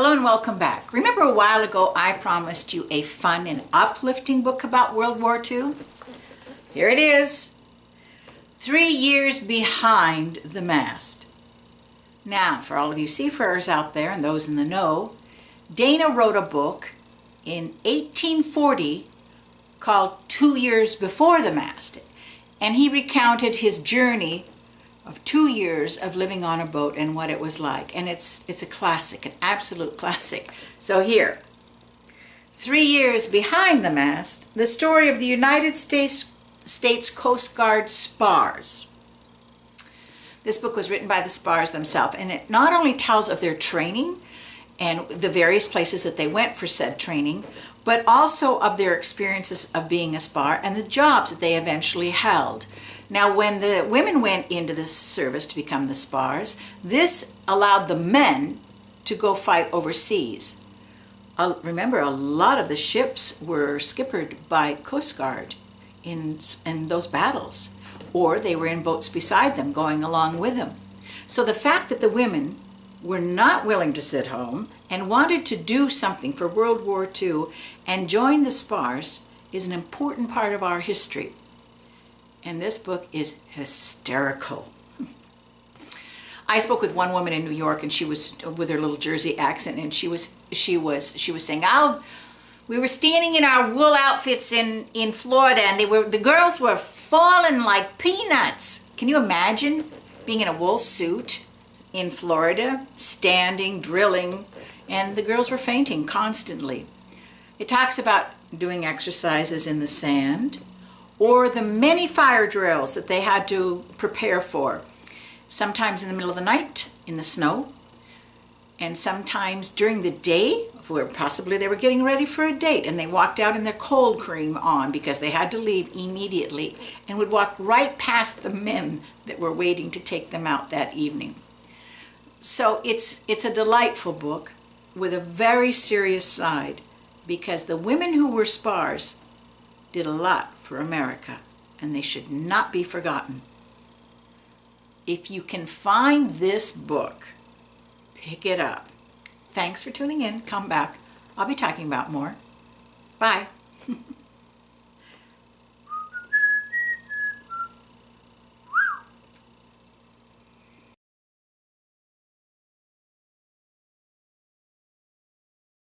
Hello and welcome back. Remember a while ago I promised you a fun and uplifting book about World War II? Here it is. 3 years behind the mast. Now, for all of you seafarers out there and those in the know, Dana wrote a book in 1840 called 2 Years Before the Mast. And he recounted his journey of 2 years of living on a boat and what it was like. And it's a classic, an absolute classic. So here, 3 years behind the mast, the story of the United States Coast Guard SPARS. This book was written by the SPARS themselves, and it not only tells of their training and the various places that they went for said training, but also of their experiences of being a SPAR and the jobs that they eventually held. Now, when the women went into the service to become the SPARS, this allowed the men to go fight overseas. Remember, a lot of the ships were skippered by Coast Guard in those battles, or they were in boats beside them, going along with them. So the fact that the women were not willing to sit home and wanted to do something for World War II and join the SPARS is an important part of our history. And this book is hysterical. I spoke with one woman in New York, and she was with her little Jersey accent, and she was saying, "Oh, we were standing in our wool outfits in Florida, and the girls were falling like peanuts." Can you imagine being in a wool suit in Florida, standing, drilling, and the girls were fainting constantly? It talks about doing exercises in the sand, or the many fire drills that they had to prepare for, sometimes in the middle of the night in the snow, and sometimes during the day, where possibly they were getting ready for a date, and they walked out in their cold cream on because they had to leave immediately, and would walk right past the men that were waiting to take them out that evening. So it's a delightful book with a very serious side, because the women who were SPARS did a lot for America, and they should not be forgotten. If you can find this book, pick it up. Thanks for tuning in. Come back. I'll be talking about more. Bye.